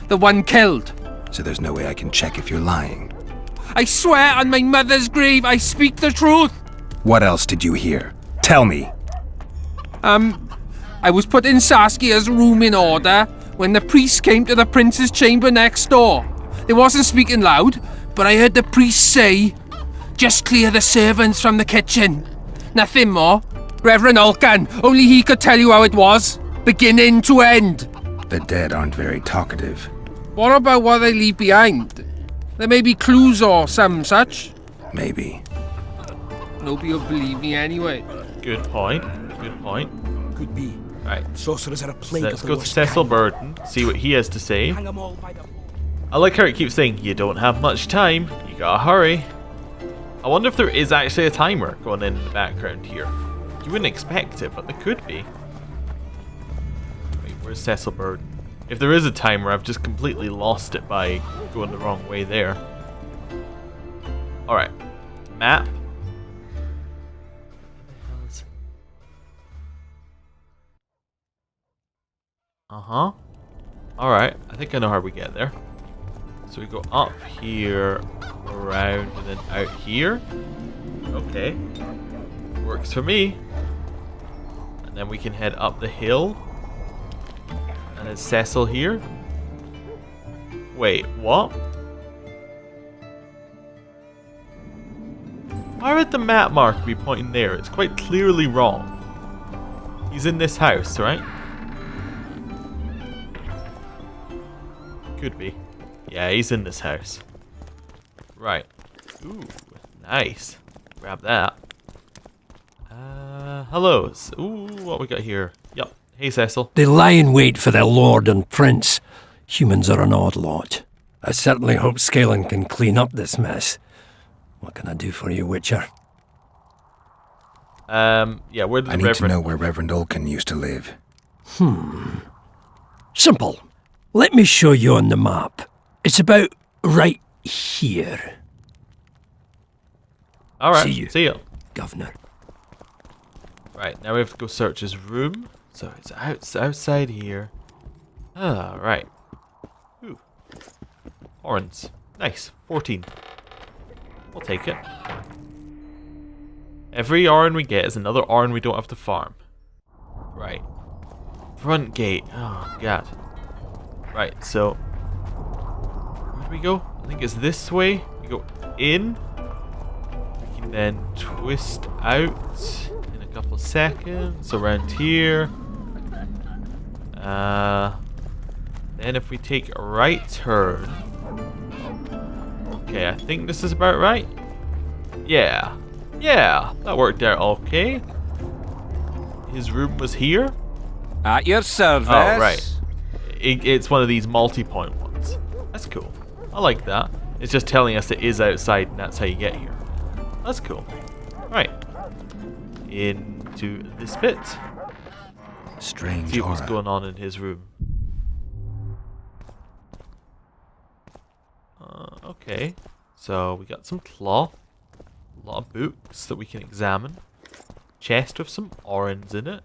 the one killed. So there's no way I can check if you're lying. I swear on my mother's grave I speak the truth. What else did you hear? Tell me. I was put in Saskia's room in order when the priest came to the prince's chamber next door. They wasn't speaking loud, but I heard the priest say, "Just clear the servants from the kitchen." Nothing more. Reverend Alcan, only he could tell you how it was, beginning to end. The dead aren't very talkative. What about what they leave behind? There may be clues or some such. Maybe. Nobody will believe me anyway. Good point. Good point. Could be. Right. Sorcerers are a plague Let's of the go to worst Cecil kind. Burton, see what he has to say. Hang 'em all by the... I like how it keeps saying, you don't have much time, you gotta hurry. I wonder if there is actually a timer going in the background here. You wouldn't expect it, but there could be. Wait, where's Cecil Burton? If there is a timer, I've just completely lost it by going the wrong way there. Alright. Map. Uh-huh. Alright, I think I know how we get there. So we go up here, around, and then out here. Okay. Works for me. And then we can head up the hill. And then Cecil here. Wait, what? Why would the map mark be pointing there? It's quite clearly wrong. He's in this house, right? Could be. Yeah, he's in this house. Right. Ooh, nice. Grab that. Hello. Ooh, what we got here? Yup. Hey, Cecil. They lie in wait for their lord and prince. Humans are an odd lot. I certainly hope Scoia'tael can clean up this mess. What can I do for you, Witcher? Yeah, where did I need to know where Reverend Alcan used to live. Simple. Let me show you on the map. It's about right here. Alright, see you. Governor. Right, now we have to go search his room. So it's outside here. Ah, right. Ooh. Horns. Nice. 14. We'll take it. Every Oran we get is another Oran we don't have to farm. Right. Front gate. Oh, God. Right, so... where do we go? I think it's this way. We go in. We can then twist out in a couple of seconds. Around here. Then if we take a right turn... okay, I think this is about right. Yeah. Yeah, that worked out okay. His room was here. At your service. Oh, right. It's one of these multi-point ones. That's cool. I like that. It's just telling us it is outside and that's how you get here. That's cool. Right. Into this bit. Strange See what's aura. going on in his room. Okay. So we got some cloth. A lot of books that we can examine. Chest with some orange in it.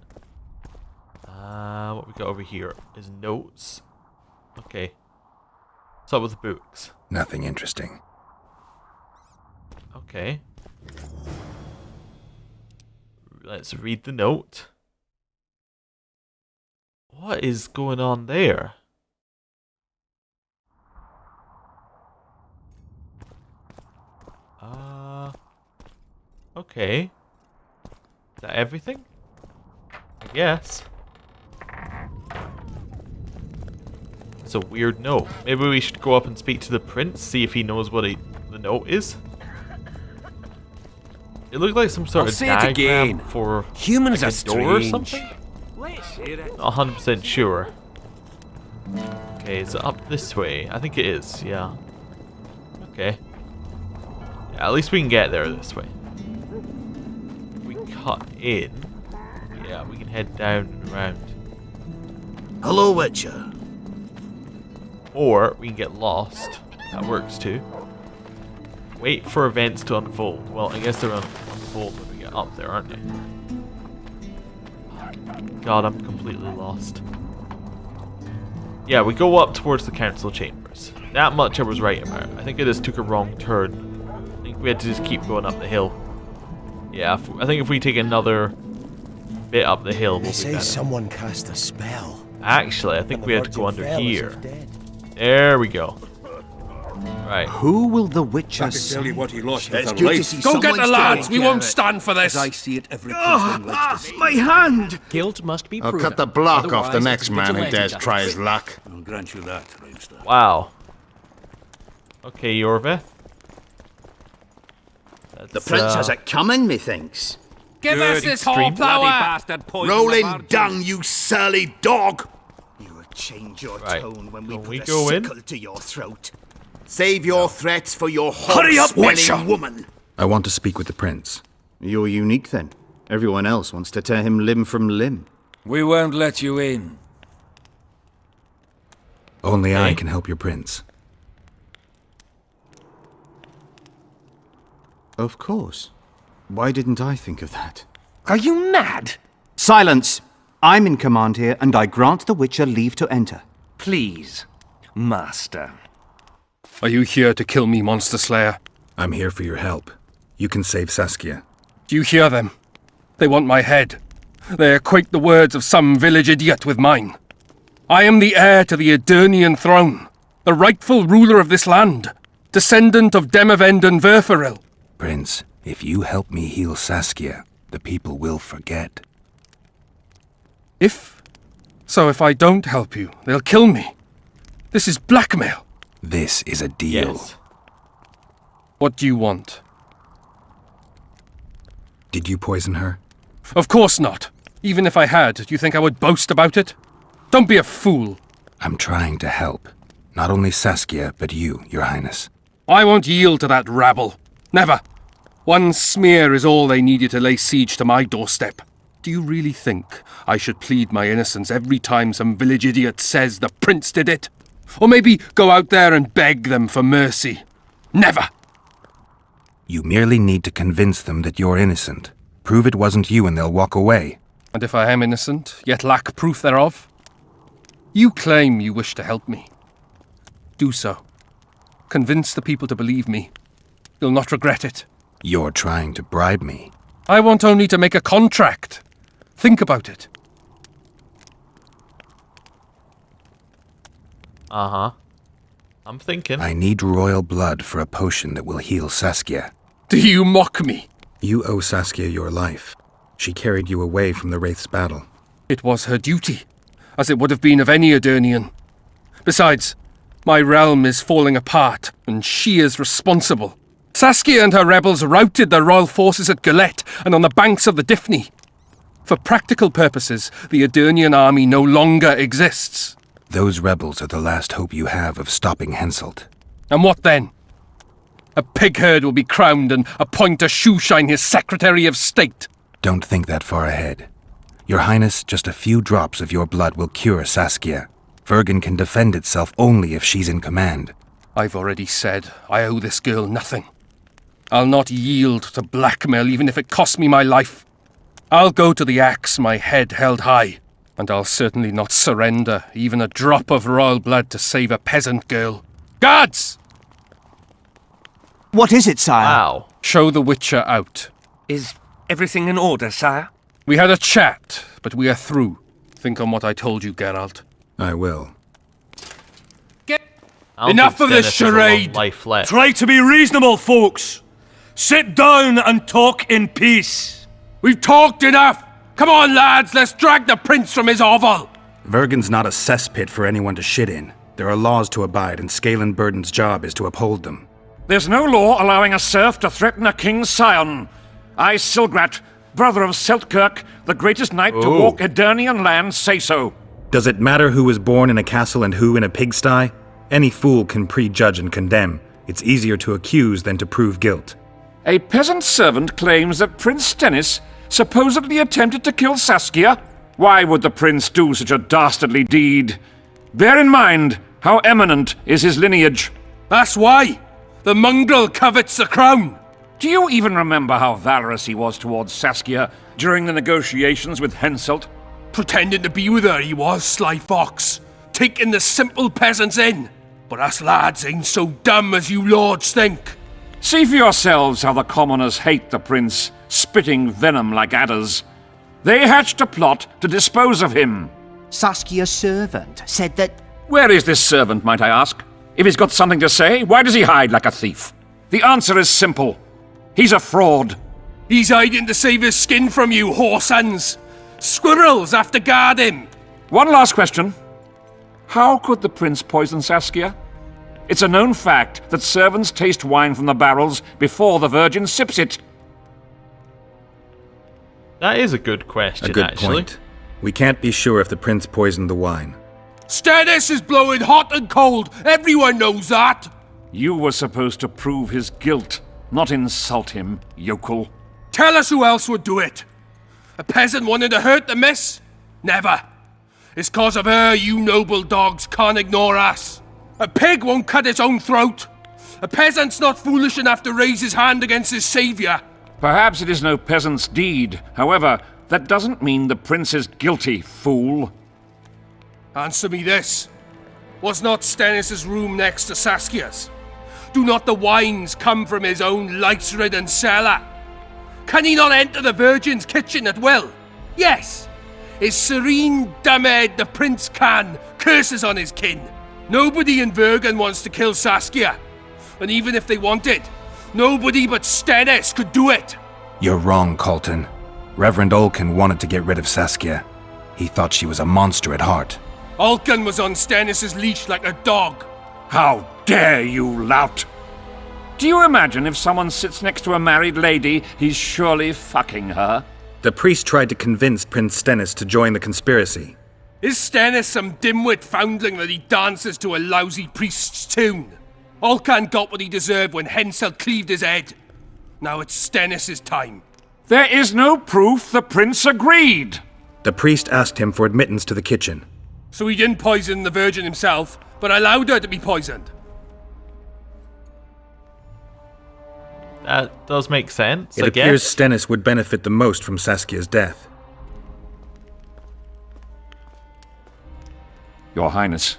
What we got over here is notes. Okay. What's up with the books? Nothing interesting. Okay. Let's read the note. What is going on there? Okay. Is that everything? I guess. It's a weird note. Maybe we should go up and speak to the prince, see if he knows what the note is. It looked like some sort of diagram for humans like are a door or strange. something. Not 100% sure. Okay, is it up this way? I think it is, yeah. Okay. Yeah, at least we can get there this way. If we cut in, yeah, we can head down and around. Hello, Witcher. Or we can get lost. That works too. Wait for events to unfold. Well, I guess they're unfold when we get up there, aren't they? God, I'm completely lost. Yeah, we go up towards the council chambers. That much I was right about. I think I just took a wrong turn. I think we had to just keep going up the hill. Yeah, I think if we take another bit up the hill, we'll They be say better. someone cast a spell. Actually, I think and we the had to go Virgin under fell as here. if dead. There we go. Right. Who will the Witcher I can tell you what he lost It's with good our to life. see Go get the someone's lads. taking We care won't of it. stand for this. As I see it, every priestling likes to see. my hand! Guilt must be I'll proven. cut the block off the Otherwise, next it's man who vigilante dares try justice. his luck. I'll grant you that, Raimster. Wow. Okay, Iorveth. The prince has it coming, methinks. Give us this extreme. horsepower. bastard poison Rolling dung, you surly dog! You will change your Right. tone when we Can put we a go in? sickle to your throat. Save your threats for your Hurry up, Witcher! horse-smelling woman! I want to speak with the prince. You're unique then. Everyone else wants to tear him limb from limb. We won't let you in. Only I Okay. can help your prince. Of course. Why didn't I think of that? Are you mad? Silence! I'm in command here, and I grant the Witcher leave to enter. Please, master. Are you here to kill me, Monster Slayer? I'm here for your help. You can save Saskia. Do you hear them? They want my head. They equate the words of some village idiot with mine. I am the heir to the Edirnian throne, the rightful ruler of this land, descendant of Demavend and Verferil. Prince, if you help me heal Saskia, the people will forget. So if I don't help you, they'll kill me. This is blackmail. This is a deal. Yes. What do you want? Did you poison her? Of course not. Even if I had, do you think I would boast about it? Don't be a fool. I'm trying to help. Not only Saskia, but you, your highness. I won't yield to that rabble. Never. One smear is all they needed to lay siege to my doorstep. Do you really think I should plead my innocence every time some village idiot says the prince did it? Or maybe go out there and beg them for mercy? Never! You merely need to convince them that you're innocent. Prove it wasn't you and they'll walk away. And if I am innocent, yet lack proof thereof? You claim you wish to help me. Do so. Convince the people to believe me. You'll not regret it. You're trying to bribe me. I want only to make a contract. Think about it. Uh-huh. I'm thinking. I need royal blood for a potion that will heal Saskia. Do you mock me? You owe Saskia your life. She carried you away from the Wraith's battle. It was her duty, as it would have been of any Edirnian. Besides, my realm is falling apart, and she is responsible. Saskia and her rebels routed the royal forces at Gillette and on the banks of the Dyffny. For practical purposes, the Edirnian army no longer exists. Those rebels are the last hope you have of stopping Henselt. And what then? A pig herd will be crowned and appoint a shoeshine his Secretary of State. Don't think that far ahead. Your Highness, just a few drops of your blood will cure Saskia. Vergen can defend itself only if she's in command. I've already said I owe this girl nothing. I'll not yield to blackmail even if it costs me my life. I'll go to the axe, my head held high. And I'll certainly not surrender even a drop of royal blood to save a peasant girl. Guards! What is it, sire? Wow. Show the Witcher out. Is everything in order, sire? We had a chat, but we are through. Think on what I told you, Geralt. I will. I don't Enough think of this Stennis has a long charade! life left. Try to be reasonable, folks. Sit down and talk in peace. We've talked enough! Come on, lads, let's drag the prince from his hovel! Vergen's not a cesspit for anyone to shit in. There are laws to abide, and Scoia'tael Burden's job is to uphold them. There's no law allowing a serf to threaten a king's scion. I, Silgrat, brother of Seltkirk, the greatest knight to walk Edirnian land, say so. Does it matter who was born in a castle and who in a pigsty? Any fool can prejudge and condemn. It's easier to accuse than to prove guilt. A peasant servant claims that Prince Stennis supposedly attempted to kill Saskia. Why would the prince do such a dastardly deed? Bear in mind how eminent is his lineage. That's why! The mongrel covets the crown! Do you even remember how valorous he was towards Saskia during the negotiations with Henselt? Pretending to be with her he was, sly fox. Taking the simple peasants in. But us lads ain't so dumb as you lords think. See for yourselves how the commoners hate the prince, spitting venom like adders. They hatched a plot to dispose of him. Saskia's servant said that... Where is this servant, might I ask? If he's got something to say, why does he hide like a thief? The answer is simple. He's a fraud. He's hiding to save his skin from you, whoresons. Squirrels have to guard him. One last question. How could the prince poison Saskia? It's a known fact that servants taste wine from the barrels before the virgin sips it. That is a good question, A good actually. point. We can't be sure if the prince poisoned the wine. Stennis is blowing hot and cold. Everyone knows that. You were supposed to prove his guilt, not insult him, yokel. Tell us who else would do it. A peasant wanting to hurt the miss? Never. It's cause of her you noble dogs can't ignore us. A pig won't cut its own throat. A peasant's not foolish enough to raise his hand against his saviour. Perhaps it is no peasant's deed. However, that doesn't mean the prince is guilty, fool. Answer me this. Was not Stennis' room next to Saskia's? Do not the wines come from his own lice-ridden cellar? Can he not enter the Virgin's kitchen at will? Yes. His serene dumbhead the prince can, curses on his kin. Nobody in Vergen wants to kill Saskia. And even if they wanted, nobody but Stennis could do it. You're wrong, Colton. Reverend Olkin wanted to get rid of Saskia. He thought she was a monster at heart. Olkin was on Stennis' leash like a dog. How dare you, lout! Do you imagine if someone sits next to a married lady, he's surely fucking her? The priest tried to convince Prince Stennis to join the conspiracy. Is Stennis some dimwit foundling that he dances to a lousy priest's tune? Olcan got what he deserved when Henselt cleaved his head. Now it's Stennis' time. There is no proof the prince agreed. The priest asked him for admittance to the kitchen. So he didn't poison the Virgin himself, but allowed her to be poisoned. That does make sense, It I appears guess. Stennis would benefit the most from Saskia's death. Your Highness,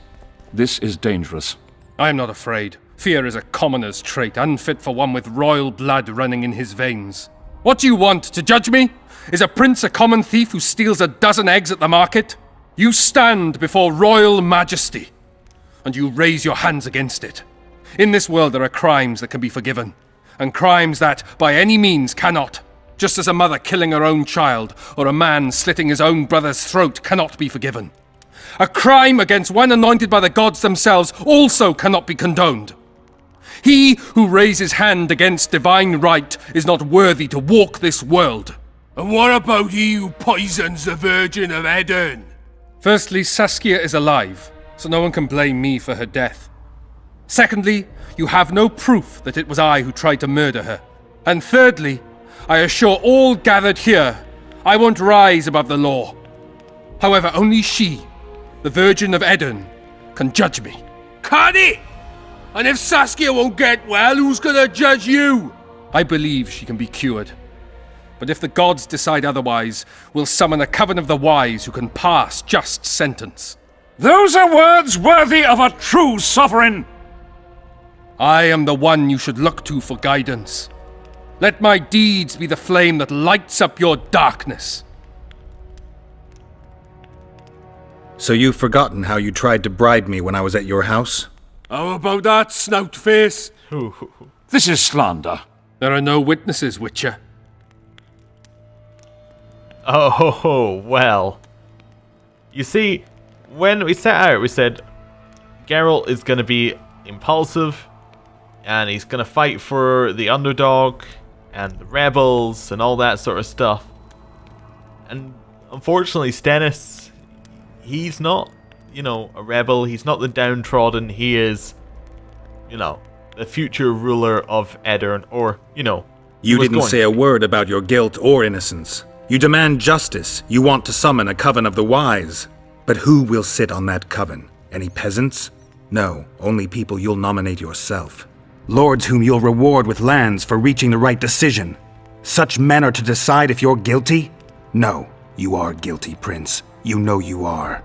this is dangerous. I am not afraid. Fear is a commoner's trait, unfit for one with royal blood running in his veins. What do you want, to judge me? Is a prince a common thief who steals a dozen eggs at the market? You stand before royal majesty, and you raise your hands against it. In this world there are crimes that can be forgiven, and crimes that, by any means, cannot. Just as a mother killing her own child, or a man slitting his own brother's throat cannot be forgiven. A crime against one anointed by the gods themselves also cannot be condoned. He who raises hand against divine right is not worthy to walk this world. And what about he who poisons the Virgin of Edern? Firstly, Saskia is alive, so no one can blame me for her death. Secondly, you have no proof that it was I who tried to murder her. And thirdly, I assure all gathered here, I won't rise above the law. However, only she, the Virgin of Edern, can judge me. Can he? And if Saskia won't get well, who's gonna judge you? I believe she can be cured. But if the gods decide otherwise, we'll summon a coven of the wise who can pass just sentence. Those are words worthy of a true sovereign! I am the one you should look to for guidance. Let my deeds be the flame that lights up your darkness. So you've forgotten how you tried to bribe me when I was at your house? How about that, snout face? This is slander. There are no witnesses, Witcher. Oh, well. You see, when we set out, we said Geralt is going to be impulsive, and he's going to fight for the underdog, and the rebels, and all that sort of stuff. And unfortunately, Stennis, he's not, you know, a rebel. He's not the downtrodden. He is, you know, the future ruler of Edirn, or, you know... You didn't say a word about your guilt or innocence. You demand justice. You want to summon a coven of the wise. But who will sit on that coven? Any peasants? No, only people you'll nominate yourself. Lords whom you'll reward with lands for reaching the right decision. Such men are to decide if you're guilty? No, you are guilty, Prince. You know you are.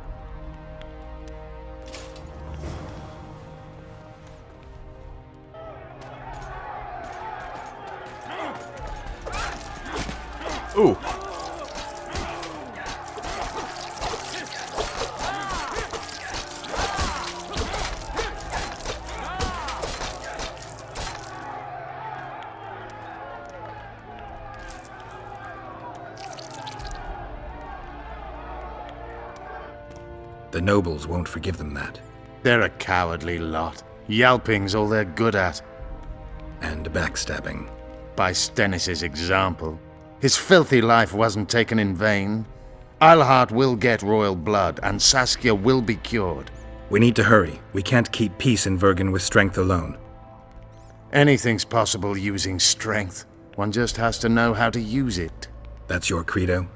Ooh. The nobles won't forgive them that. They're a cowardly lot. Yelping's all they're good at. And backstabbing. By Stennis' example. His filthy life wasn't taken in vain. Eilhart will get royal blood, and Saskia will be cured. We need to hurry. We can't keep peace in Vergen with strength alone. Anything's possible using strength. One just has to know how to use it. That's your credo?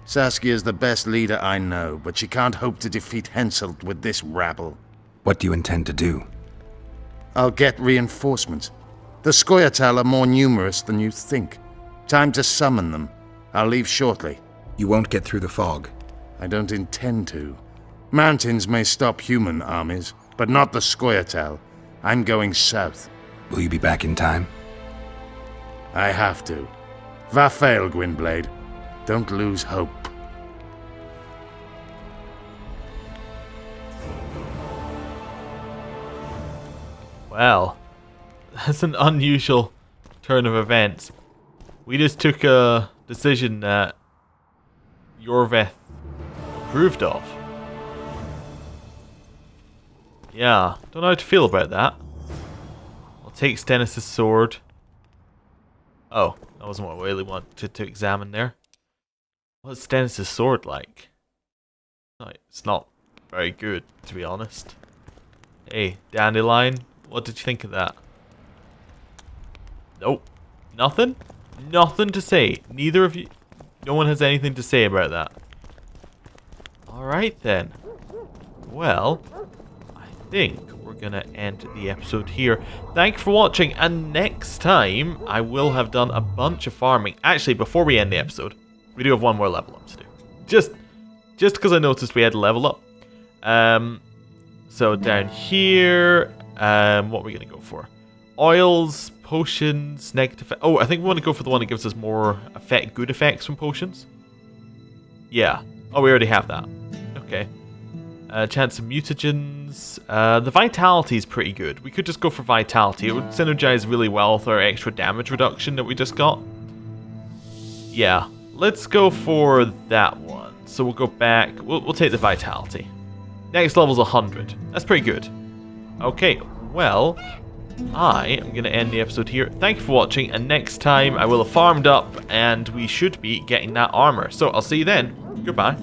Saskia's the best leader I know, but she can't hope to defeat Henselt with this rabble. What do you intend to do? I'll get reinforcements. The Scoia'tael are more numerous than you think. Time to summon them. I'll leave shortly. You won't get through the fog. I don't intend to. Mountains may stop human armies, but not the Scoia'tael. I'm going south. Will you be back in time? I have to. Vafail, Gwynblade. Don't lose hope. Well, that's an unusual turn of events. We just took a decision that Iorveth approved of. Yeah, don't know how to feel about that. I'll take Stennis' sword. Oh, that wasn't what I really wanted to examine there. What's Stennis' sword like? It's not very good, to be honest. Hey, Dandelion, what did you think of that? Nope. Nothing? Nothing to say. Neither of you... No one has anything to say about that. Alright then. Well, I think we're gonna end the episode here. Thank you for watching, and next time I will have done a bunch of farming. Actually, before we end the episode, we do have one more level up to do. Just because I noticed we had a level up. So down here, what are we gonna go for? Oils, potions, negative. Oh, I think we want to go for the one that gives us more good effects from potions. Yeah. Oh, we already have that. Okay. Chance of mutagens. The vitality is pretty good. We could just go for vitality. It would synergize really well with our extra damage reduction that we just got. Yeah. Let's go for that one. So we'll go back. We'll take the vitality. Next level's 100. That's pretty good. Okay. Well, I am going to end the episode here. Thank you for watching, and next time I will have farmed up and we should be getting that armor. So I'll see you then. Goodbye.